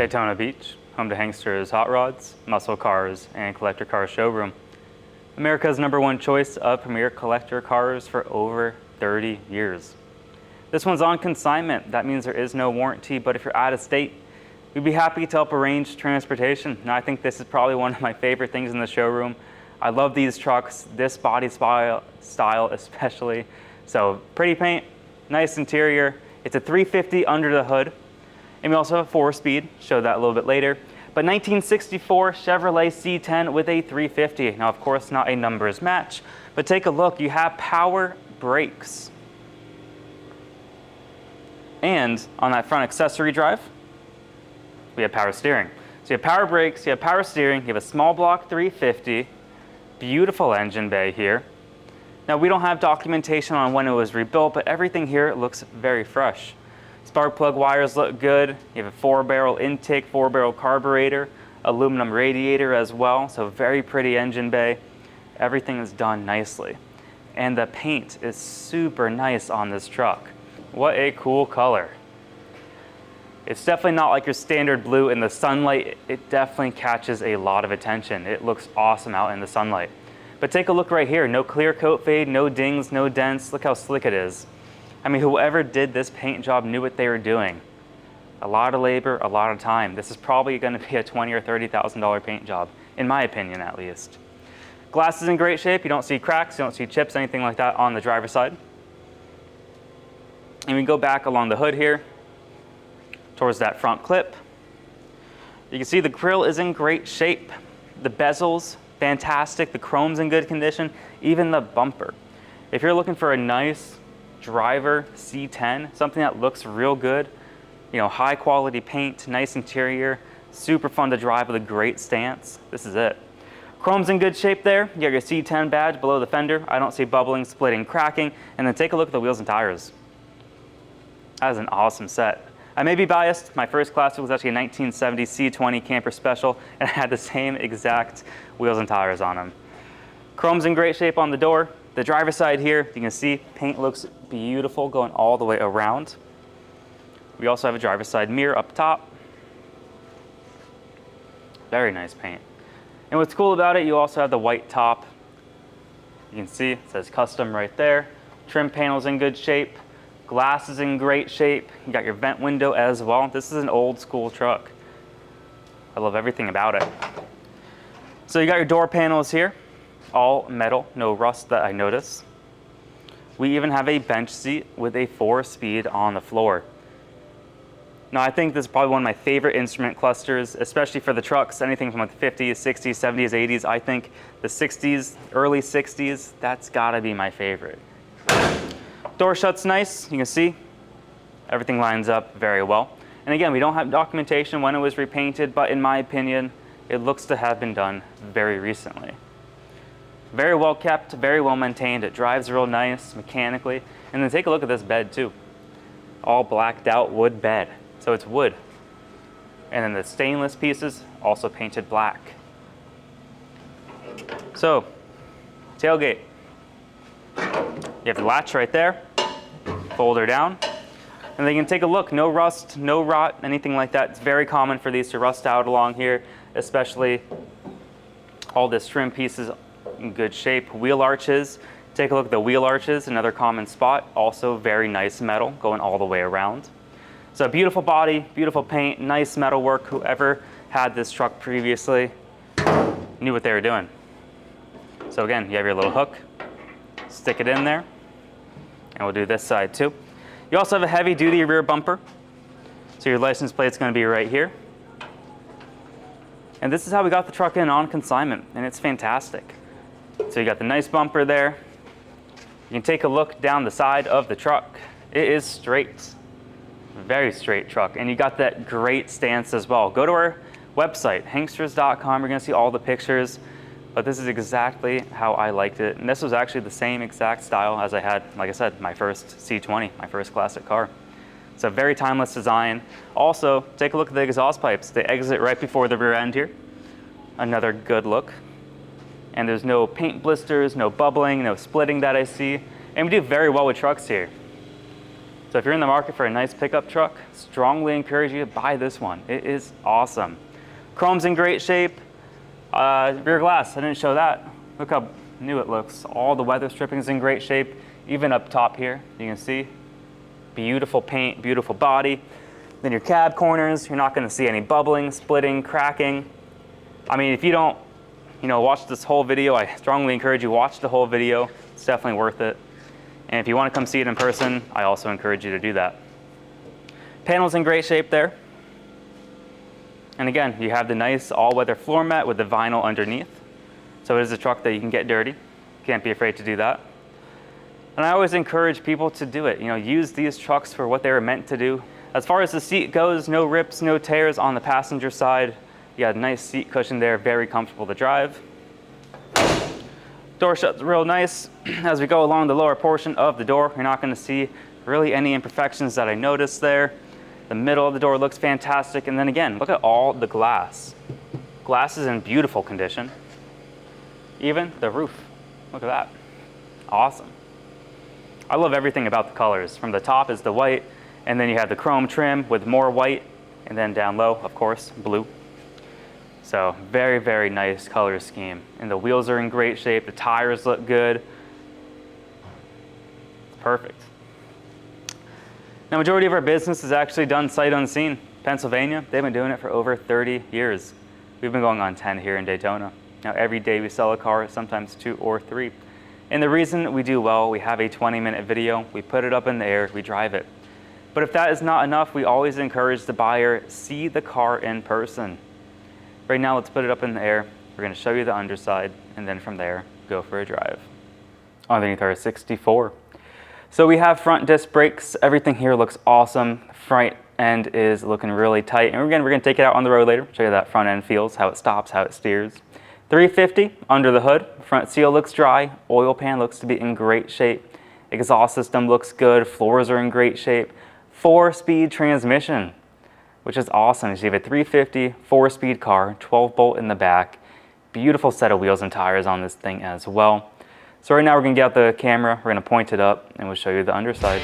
Daytona Beach, home to Hanksters hot rods, muscle cars, and collector car showroom. America's #1 choice of premier collector cars for over 30 years. This one's on consignment. That means there is no warranty, but if you're out of state, we'd be happy to help arrange transportation. Now, I think this is probably one of my favorite things in the showroom. I love these trucks, this body style especially. So pretty paint, nice interior. It's a 350 under the hood. And we also have a 4-speed, show that a little bit later. But 1964 Chevrolet C10 with a 350. Now, of course, not a numbers match, but take a look. You have power brakes. And on that front accessory drive, we have power steering. So you have power brakes, you have power steering, you have a small block 350, beautiful engine bay here. Now, we don't have documentation on when it was rebuilt, but everything here looks very fresh. Spark plug wires look good. You have a 4-barrel intake, 4-barrel carburetor, aluminum radiator as well, so very pretty engine bay. Everything is done nicely. And the paint is super nice on this truck. What a cool color. It's definitely not like your standard blue. In the sunlight, it definitely catches a lot of attention. It looks awesome out in the sunlight. But take a look right here. No clear coat fade, no dings, no dents. Look how slick it is. I mean, whoever did this paint job knew what they were doing. A lot of labor, a lot of time. This is probably going to be a $20,000 or $30,000 paint job, in my opinion at least. Glass is in great shape. You don't see cracks, you don't see chips, anything like that on the driver's side. And we go back along the hood here towards that front clip. You can see the grille is in great shape. The bezels, fantastic. The chrome's in good condition. Even the bumper. If you're looking for a nice driver C10, something that looks real good, you know, high quality paint, nice interior, super fun to drive with a great stance, this is it. Chrome's in good shape there. You got your C10 badge below the fender. I don't see bubbling, splitting, cracking. And then take a look at the wheels and tires. That is an awesome set. I may be biased. My first Classic was actually a 1970 C20 Camper Special, and it had the same exact wheels and tires on them. Chrome's in great shape on the door. The driver's side here, you can see paint looks beautiful going all the way around. We also have a driver's side mirror up top. Very nice paint. And what's cool about it, you also have the white top. You can see it says custom right there. Trim panel's in good shape. Glass is in great shape. You got your vent window as well. This is an old school truck. I love everything about it. So you got your door panels here, all metal, no rust that I notice. We even have a bench seat with a 4-speed on the floor. Now, I think this is probably one of my favorite instrument clusters, especially for the trucks, anything from like the 50s, 60s, 70s, 80s. I think the 60s, early 60s, that's gotta be my favorite. Door shuts nice, you can see everything lines up very well. And again, we don't have documentation when it was repainted, but in my opinion, it looks to have been done very recently. Very well kept, very well maintained. It drives real nice mechanically. And then take a look at this bed too. All blacked out wood bed. So it's wood. And then the stainless pieces also painted black. So, tailgate. You have the latch right there. Fold her down. And then you can take a look. No rust, no rot, anything like that. It's very common for these to rust out along here, especially all this trim pieces in good shape. Wheel arches. Take a look at the wheel arches, another common spot. Also very nice metal going all the way around. So beautiful body, beautiful paint, nice metal work. Whoever had this truck previously knew what they were doing. So again, you have your little hook. Stick it in there. And we'll do this side too. You also have a heavy duty rear bumper. So your license plate's gonna be right here. And this is how we got the truck in on consignment, and it's fantastic. So you got the nice bumper there. You can take a look down the side of the truck. It is straight, very straight truck. And you got that great stance as well. Go to our website, hanksters.com. You're gonna see all the pictures. But this is exactly how I liked it. And this was actually the same exact style as I had, like I said, my first C20, my first classic car. It's a very timeless design. Also, take a look at the exhaust pipes. They exit right before the rear end here. Another good look. And there's no paint blisters, no bubbling, no splitting that I see. And we do very well with trucks here. So if you're in the market for a nice pickup truck, strongly encourage you to buy this one. It is awesome. Chrome's in great shape. Rear glass, I didn't show that. Look how new it looks. All the weather stripping is in great shape. Even up top here, you can see. Beautiful paint, beautiful body. Then your cab corners, you're not gonna see any bubbling, splitting, cracking. I mean, if you don't, watch this whole video, I strongly encourage you watch the whole video. It's definitely worth it. And if you want to come see it in person, I also encourage you to do that. Panel's in great shape there. And again, you have the nice all-weather floor mat with the vinyl underneath. So it is a truck that you can get dirty. Can't be afraid to do that. And I always encourage people to do it. Use these trucks for what they were meant to do. As far as the seat goes, no rips, no tears on the passenger side. You got a nice seat cushion there, very comfortable to drive. Door shuts real nice. As we go along the lower portion of the door, you're not going to see really any imperfections that I noticed there. The middle of the door looks fantastic. And then again, look at all the glass. Glass is in beautiful condition. Even the roof, look at that. Awesome. I love everything about the colors. From the top is the white, and then you have the chrome trim with more white, and then down low, of course, blue. So very, very nice color scheme. And the wheels are in great shape. The tires look good. Perfect. Now, majority of our business is actually done sight unseen. Pennsylvania, they've been doing it for over 30 years. We've been going on 10 here in Daytona. Now, every day we sell a car, sometimes 2 or 3. And the reason we do well, we have a 20-minute video. We put it up in the air, we drive it. But if that is not enough, we always encourage the buyer, see the car in person. Right now, let's put it up in the air. We're going to show you the underside, and then from there, go for a drive. Underneath our 64. So we have front disc brakes. Everything here looks awesome. Front end is looking really tight. And again, we're going to take it out on the road later, show you that front end feels, how it stops, how it steers. 350 under the hood. Front seal looks dry. Oil pan looks to be in great shape. Exhaust system looks good. Floors are in great shape. 4-speed transmission, which is awesome. So you have a 350 4-speed car, 12-bolt in the back. Beautiful set of wheels and tires on this thing as well. So right now we're going to get out the camera, we're going to point it up, and we'll show you the underside.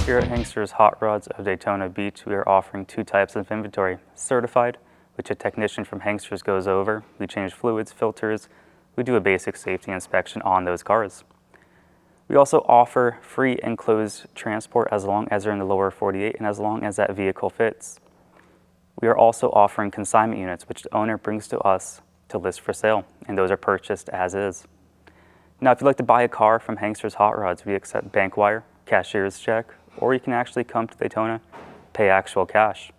Here at Hanksters Hot Rods of Daytona Beach, we are offering 2 types of inventory. Certified, which a technician from Hanksters goes over. We change fluids, filters. We do a basic safety inspection on those cars. We also offer free enclosed transport as long as they're in the lower 48 and as long as that vehicle fits. We are also offering consignment units, which the owner brings to us to list for sale, and those are purchased as is. Now, if you'd like to buy a car from Hanksters Hot Rods, we accept bank wire, cashier's check, or you can actually come to Daytona, pay actual cash.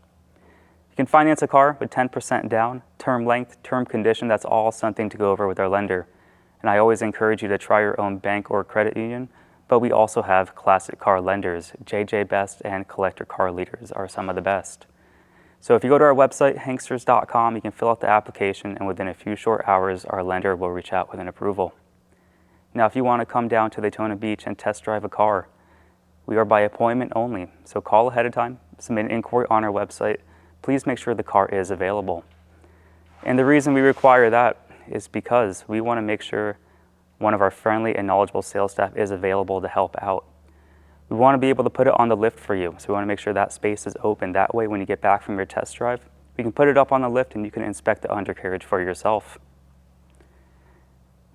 You can finance a car with 10% down, term length, term condition. That's all something to go over with our lender. And I always encourage you to try your own bank or credit union, but we also have classic car lenders. JJ Best and Collector Car Leaders are some of the best. So if you go to our website, hanksters.com, you can fill out the application, and within a few short hours, our lender will reach out with an approval. Now, if you want to come down to Daytona Beach and test drive a car, we are by appointment only, so call ahead of time, submit an inquiry on our website. Please make sure the car is available. And the reason we require that is because we want to make sure one of our friendly and knowledgeable sales staff is available to help out. We want to be able to put it on the lift for you, so we want to make sure that space is open. That way, when you get back from your test drive, we can put it up on the lift and you can inspect the undercarriage for yourself.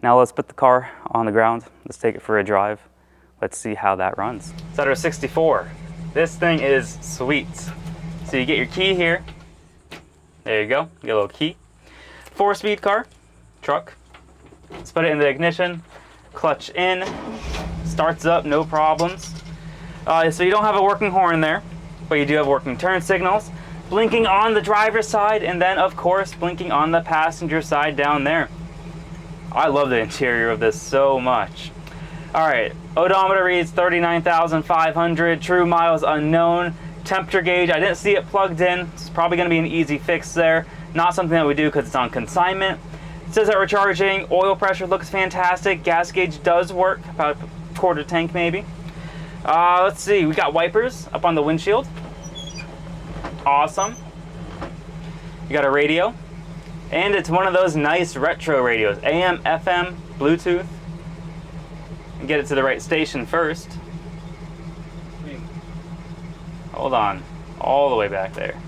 Now let's put the car on the ground. Let's take it for a drive. Let's see how that runs. It's at our 64. This thing is sweet. So you get your key here. There you go, you get a little key. 4-speed car, truck. Let's put it in the ignition, clutch in, starts up, no problems. So you don't have a working horn there, but you do have working turn signals, blinking on the driver's side, and then of course blinking on the passenger side down there. I love the interior of this so much. All right, odometer reads 39,500, true miles unknown. Temperature gauge, I didn't see it plugged in. It's probably going to be an easy fix there. Not something that we do because it's on consignment. It says that we're charging. Oil pressure looks fantastic. Gas gauge does work, about a quarter tank maybe. Let's see, we got wipers up on the windshield. Awesome. You got a radio. And it's one of those nice retro radios. AM, FM, Bluetooth. And get it to the right station first. Hold on. All the way back there.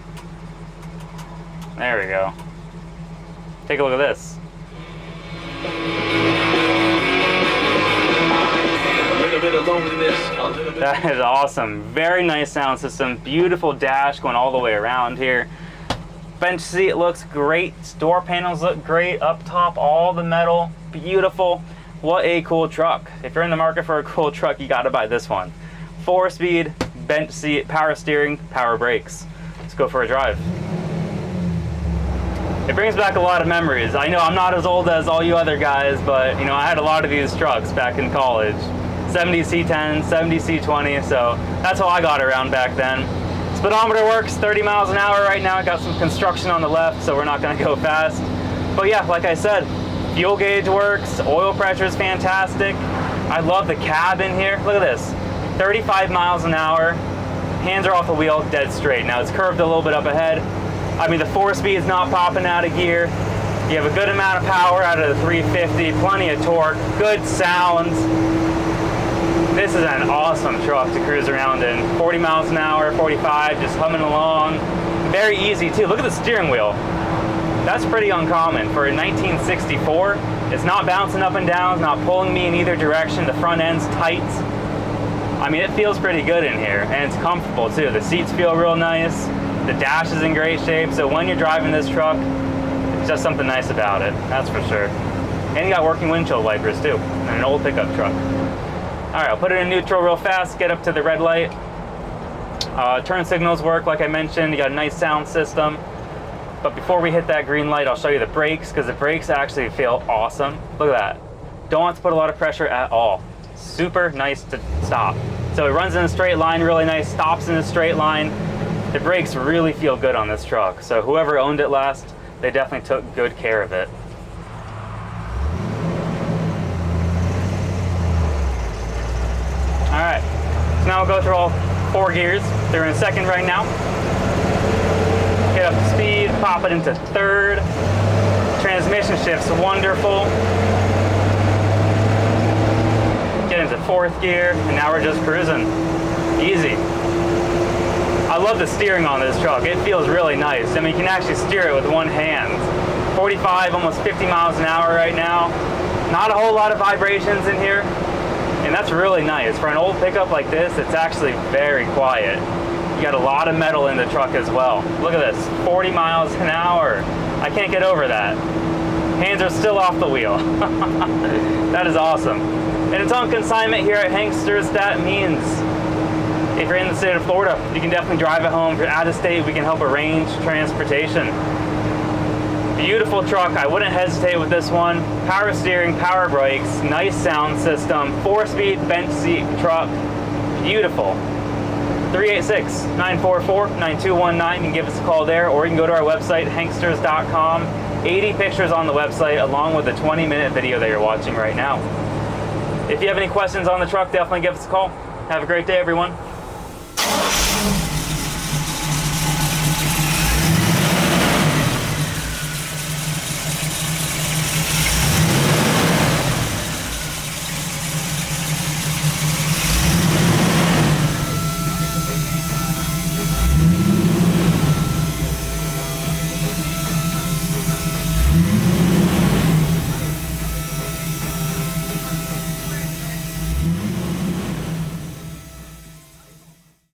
There we go. Take a look at this. That is awesome. Very nice sound system. Beautiful dash going all the way around here. Bench seat looks great. Door panels look great. Up top, all the metal. Beautiful. What a cool truck. If you're in the market for a cool truck, you gotta buy this one. 4-speed, bench seat, power steering, power brakes. Let's go for a drive. It brings back a lot of memories. I know I'm not as old as all you other guys, but you know, I had a lot of these trucks back in college. 70 C10, 70 C20, so that's how I got around back then. Speedometer works 30 miles an hour right now. I got some construction on the left, so we're not gonna go fast. But yeah, like I said, fuel gauge works, oil pressure is fantastic. I love the cab in here. Look at this, 35 miles an hour. Hands are off the wheel, dead straight. Now it's curved a little bit up ahead. I mean, the 4-speed is not popping out of gear. You have a good amount of power out of the 350, plenty of torque, good sound. This is an awesome truck to cruise around in. 40 miles an hour, 45, just humming along. Very easy too. Look at the steering wheel. That's pretty uncommon. For a 1964, it's not bouncing up and down, it's not pulling me in either direction. The front end's tight. I mean, it feels pretty good in here, and it's comfortable too. The seats feel real nice. The dash is in great shape, so when you're driving this truck, it's just something nice about it, that's for sure. And you got working windshield wipers too, and an old pickup truck. All right, I'll put it in neutral real fast, get up to the red light. Turn signals work, like I mentioned. You got a nice sound system. But before we hit that green light, I'll show you the brakes, because the brakes actually feel awesome. Look at that. Don't have to put a lot of pressure at all. Super nice to stop. So it runs in a straight line, really nice, stops in a straight line. The brakes really feel good on this truck. So whoever owned it last, they definitely took good care of it. All right, so now we'll go through all 4 gears. They're in second right now. Get up to speed, pop it into third. Transmission shift's wonderful. Get into 4th gear, and now we're just cruising. Easy. I love the steering on this truck. It feels really nice. I mean, you can actually steer it with one hand. 45, almost 50 miles an hour right now. Not a whole lot of vibrations in here, and that's really nice. For an old pickup like this, it's actually very quiet. You got a lot of metal in the truck as well. Look at this, 40 miles an hour. I can't get over that. Hands are still off the wheel. That is awesome. And it's on consignment here at Hanksters. That means if you're in the state of Florida, you can definitely drive it home. If you're out of state, we can help arrange transportation. Beautiful truck. I wouldn't hesitate with this one. Power steering, power brakes, nice sound system, 4-speed bench seat truck. Beautiful. 386-944-9219. You can give us a call there, or you can go to our website, hanksters.com. 80 pictures on the website, along with the 20-minute video that you're watching right now. If you have any questions on the truck, definitely give us a call. Have a great day, everyone.